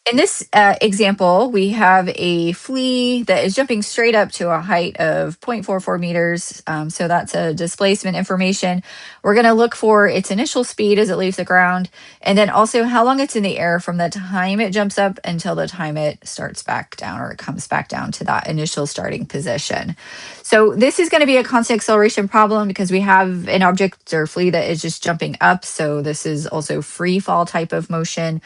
In this example, we have a flea that is jumping straight up to a height of 0.44 meters. So that's a displacement information. We're going to look for its initial speed as it leaves the ground, and then also how long it's in the air from the time it jumps up until the time it starts back down, or it comes back down to that initial starting position. So this is going to be a constant acceleration problem because we have an object or flea that is just jumping up. So this is also free fall type of motion.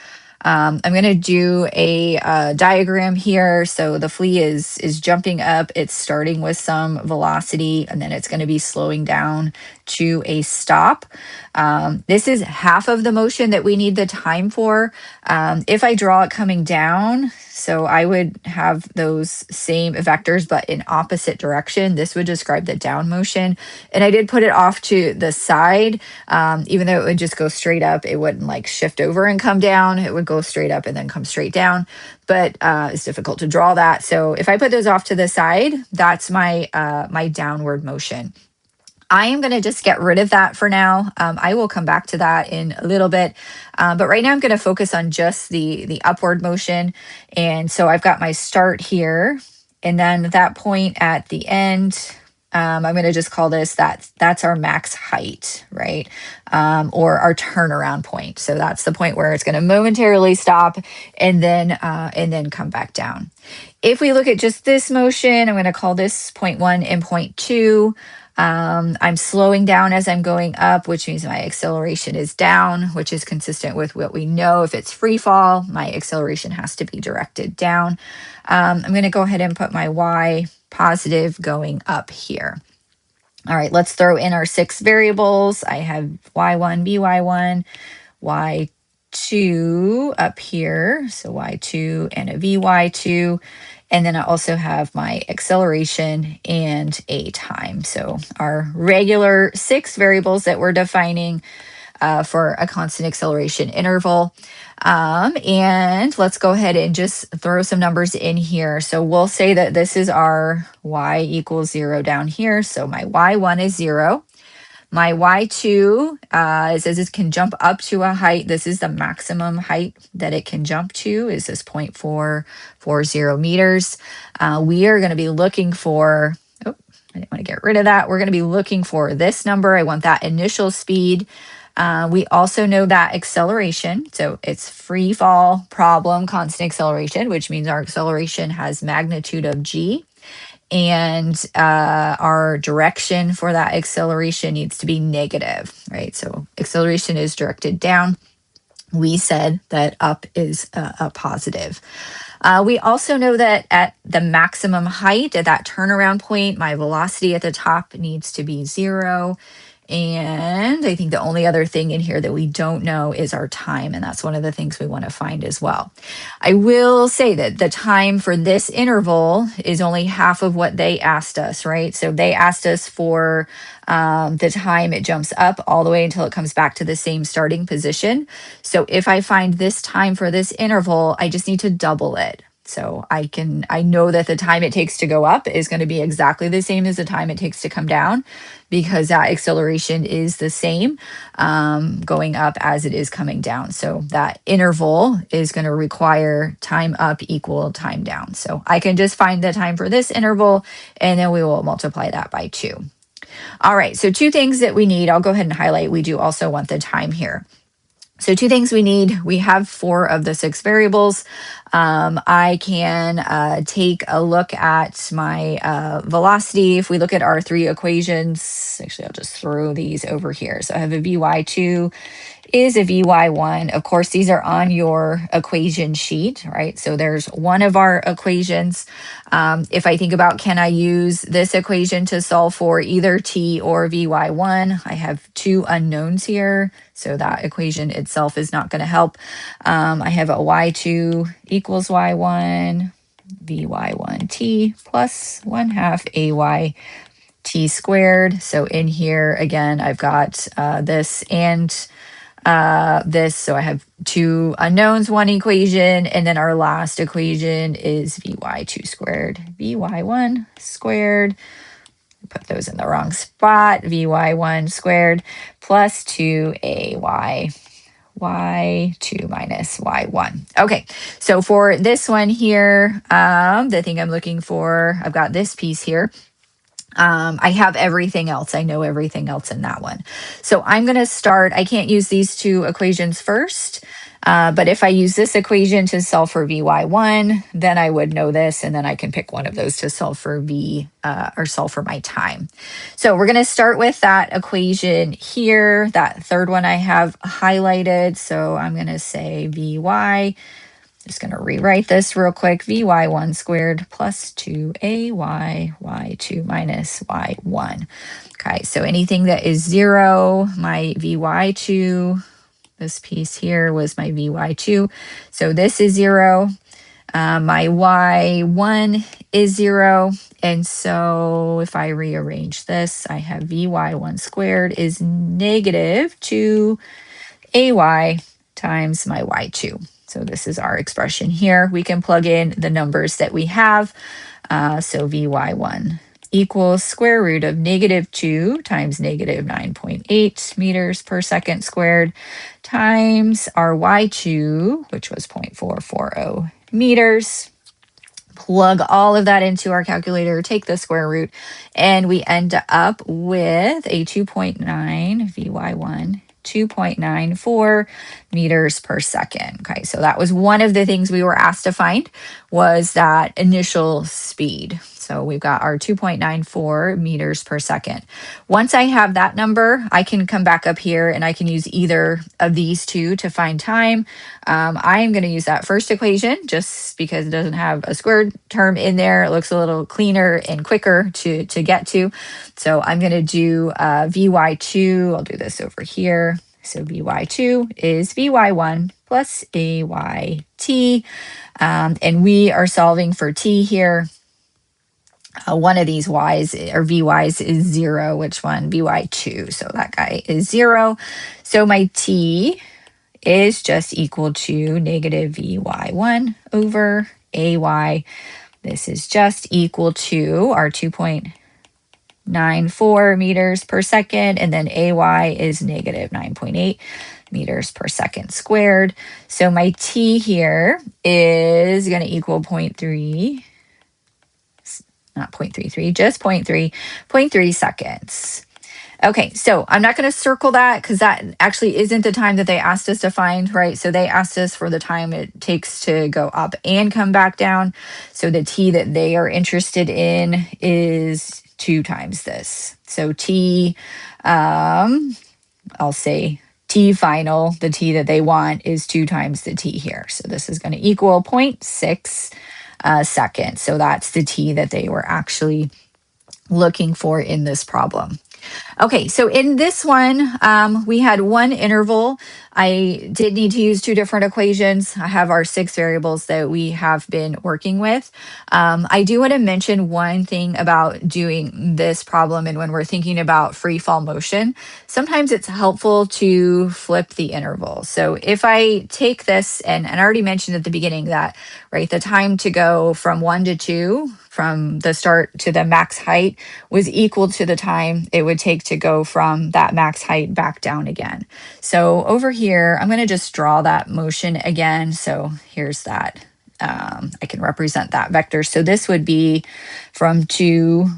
I'm going to do a diagram here. So the flea is jumping up. It's starting with some velocity, and then it's going to be slowing down to a stop. This is half of the motion that we need the time for. If I draw it coming down, so I would have those same vectors, but in opposite direction. This would describe the down motion. And I did put it off to the side. Even though it would just go straight up, it wouldn't like shift over and come down. It would go straight up and then come straight down. But it's difficult to draw that. So if I put those off to the side, that's my my downward motion. I am going to just get rid of that for now. I will come back to that in a little bit. But right now I'm going to focus on just the upward motion. And so I've got my start here, and then that point at the end, I'm going to just call this that's our max height, right? Or our turnaround point. So that's the point where it's going to momentarily stop and then come back down. If we look at just this motion, I'm going to call this point 1 and point 2. I'm slowing down as I'm going up, which means my acceleration is down, which is consistent with what we know. If it's free fall, my acceleration has to be directed down. I'm going to go ahead and put my y positive going up here. All right, let's throw in our 6 variables. I have y1, by1, y2 up here, so y2 and a vy2. And then I also have my acceleration and a time. So our regular 6 variables that we're defining for a constant acceleration interval. And let's go ahead and just throw some numbers in here. So we'll say that this is our y equals 0 down here. So my y1 is 0. My y2, it says it can jump up to a height. This is the maximum height that it can jump to, is this 0.440 meters. We are going to be looking for, oh, I didn't want to get rid of that. We're going to be looking for this number. I want that initial speed. We also know that acceleration. So it's free fall problem, constant acceleration, which means our acceleration has magnitude of g. And our direction for that acceleration needs to be negative, right? So acceleration is directed down. We said that up is a positive. We also know that at the maximum height, at that turnaround point, my velocity at the top needs to be 0. And I think the only other thing in here that we don't know is our time. And that's one of the things we want to find as well. I will say that the time for this interval is only half of what they asked us, right? So they asked us for the time it jumps up all the way until it comes back to the same starting position. So if I find this time for this interval, I just need to double it. So I know that the time it takes to go up is going to be exactly the same as the time it takes to come down, because that acceleration is the same going up as it is coming down. So that interval is going to require time up equal time down. So I can just find the time for this interval, and then we will multiply that by 2. All right, so 2 things that we need. I'll go ahead and highlight. We do also want the time here. So 2 things we need. We have 4 of the 6 variables. I can take a look at my velocity. If we look at our 3 equations, actually, I'll just throw these over here. So I have a vy2 is a vy1. Of course, these are on your equation sheet, right? So there's one of our equations. If I think about, can I use this equation to solve for either t or vy1? I have 2 unknowns here, so that equation itself is not going to help. I have a y2 equals y1, vy1t plus 1/2 ay t squared. So in here, again, I've got this and this. So I have 2 unknowns, 1 equation, and then our last equation is vy2 squared, vy1 squared. Put those in the wrong spot. Vy1 squared plus 2ay y2 minus y1. Okay, so for this one here, the thing I'm looking for, I've got this piece here. I have everything else. I know everything else in that one. So I'm going to start, I can't use these two equations first, but if I use this equation to solve for Vy1, then I would know this, and then I can pick one of those to solve for or solve for my time. So we're going to start with that equation here, that third one I have highlighted. So I'm going to say Vy, just going to rewrite this real quick. Vy1 squared plus 2ay y2 minus y1. Okay, so anything that is 0, my Vy2, this piece here was my Vy2. So this is 0. My y1 is 0. And so if I rearrange this, I have Vy1 squared is negative 2ay times my y2. So this is our expression here. We can plug in the numbers that we have. So Vy1 equals square root of negative 2 times negative 9.8 meters per second squared times our y2, which was 0.440 meters. Plug all of that into our calculator, take the square root, and we end up with a 2.9 Vy1 2.94 meters per second. Okay, so that was one of the things we were asked to find, was that initial speed. So we've got our 2.94 meters per second. Once I have that number, I can come back up here and I can use either of these two to find time. I'm going to use that first equation just because it doesn't have a squared term in there. It looks a little cleaner and quicker to get to. So I'm going to do Vy2. I'll do this over here. So Vy2 is Vy1 plus AYT. And we are solving for t here. One of these y's or vy's is 0. Which one? Vy2. So that guy is 0. So my t is just equal to negative Vy1 over ay. This is just equal to our 2.94 meters per second, and then ay is negative 9.8 meters per second squared. So my t here is going to equal 0.3, not 0.33, just 0.3 seconds. Okay, so I'm not going to circle that because that actually isn't the time that they asked us to find, right? So they asked us for the time it takes to go up and come back down. So the t that they are interested in is 2 times this. So t, I'll say t final, the t that they want is 2 times the t here. So this is going to equal 0.6 seconds. So that's the t that they were actually looking for in this problem. Okay, so in this one, we had one interval. I did need to use 2 different equations. I have our 6 variables that we have been working with. I do want to mention one thing about doing this problem, and when we're thinking about free fall motion, sometimes it's helpful to flip the interval. So if I take this, and I already mentioned at the beginning that, right, the time to go from 1 to 2, from the start to the max height, was equal to the time it would take to go from that max height back down again. So over here, I'm going to just draw that motion again. So here's that. I can represent that vector. So this would be from 2,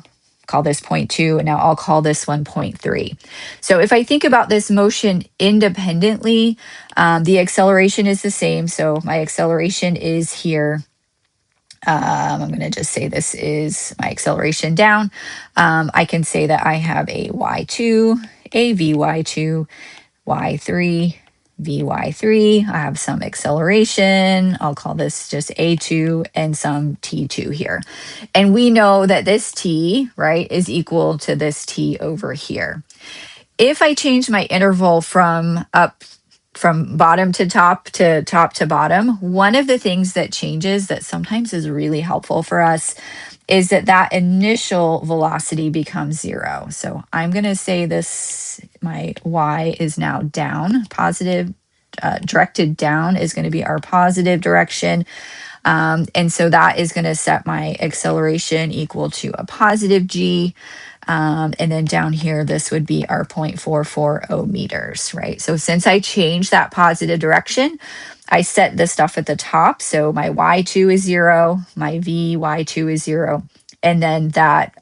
call this 0.2, and now I'll call this one 0.3. So if I think about this motion independently, the acceleration is the same. So my acceleration is here. I'm going to just say this is my acceleration down. I can say that I have a y2, a vy2, y3, vy3. I have some acceleration. I'll call this just a2 and some t2 here. And we know that this t, right, is equal to this t over here. If I change my interval from bottom to top to bottom, one of the things that changes that sometimes is really helpful for us is that initial velocity becomes 0. So I'm going to say this, my y is now down, positive, directed down is going to be our positive direction. And so that is going to set my acceleration equal to a positive g. And then down here, this would be our 0.440 meters, right? So since I changed that positive direction, I set the stuff at the top. So my y2 is 0, my vy2 is 0. And then that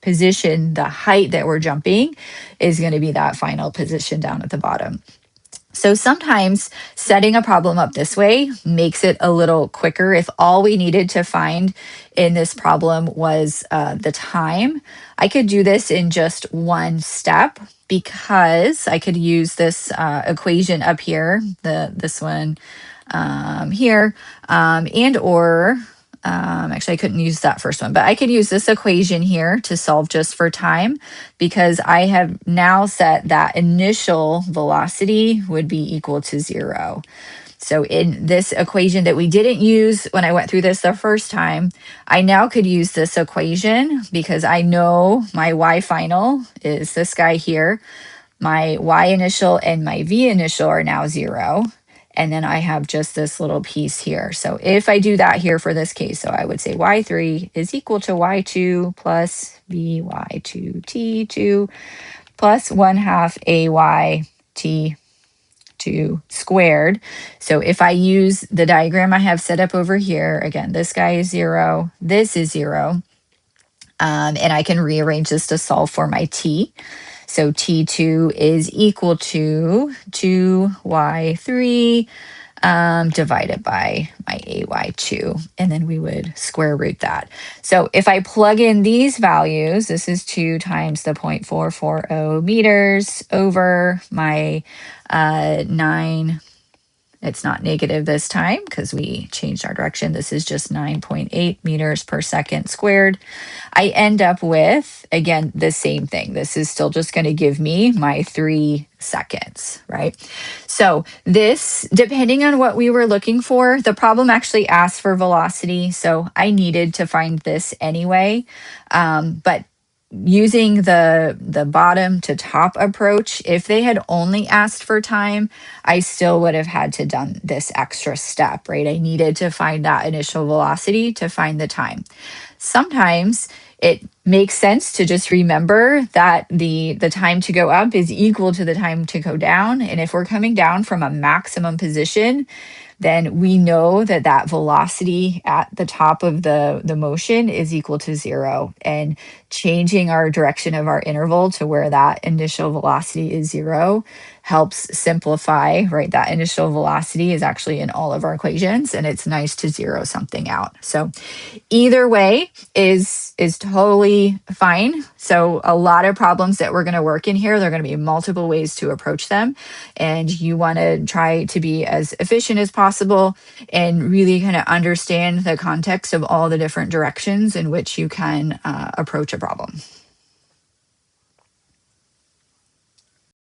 position, the height that we're jumping, is going to be that final position down at the bottom. So sometimes setting a problem up this way makes it a little quicker. If all we needed to find in this problem was the time, I could do this in just one step because I could use this equation up here, this one here, and or actually I couldn't use that first one, but I could use this equation here to solve just for time because I have now set that initial velocity would be equal to 0. So in this equation that we didn't use when I went through this the first time, I now could use this equation because I know my y final is this guy here. My y initial and my v initial are now 0. And then I have just this little piece here. So if I do that here for this case, so I would say y3 is equal to y2 plus vy2t2 plus 1/2 ayt2 squared. So if I use the diagram I have set up over here, again, this guy is 0, this is 0, and I can rearrange this to solve for my t. So T2 is equal to 2y3 divided by my AY2, and then we would square root that. So if I plug in these values, this is 2 times the 0.440 meters over my 9. It's not negative this time because we changed our direction. This is just 9.8 meters per second squared. I end up with, again, the same thing. This is still just going to give me my 3 seconds, right? So this, depending on what we were looking for, the problem actually asked for velocity. So I needed to find this anyway. But using the bottom to top approach, if they had only asked for time, I still would have had to done this extra step, right? I needed to find that initial velocity to find the time. Sometimes it makes sense to just remember that the time to go up is equal to the time to go down. And if we're coming down from a maximum position, then we know that that velocity at the top of the motion is equal to 0. And changing our direction of our interval to where that initial velocity is 0 helps simplify, right? That initial velocity is actually in all of our equations, and it's nice to zero something out. So either way is totally fine. So a lot of problems that we're going to work in here, there are going to be multiple ways to approach them, and you want to try to be as efficient as possible and really kind of understand the context of all the different directions in which you can approach a problem.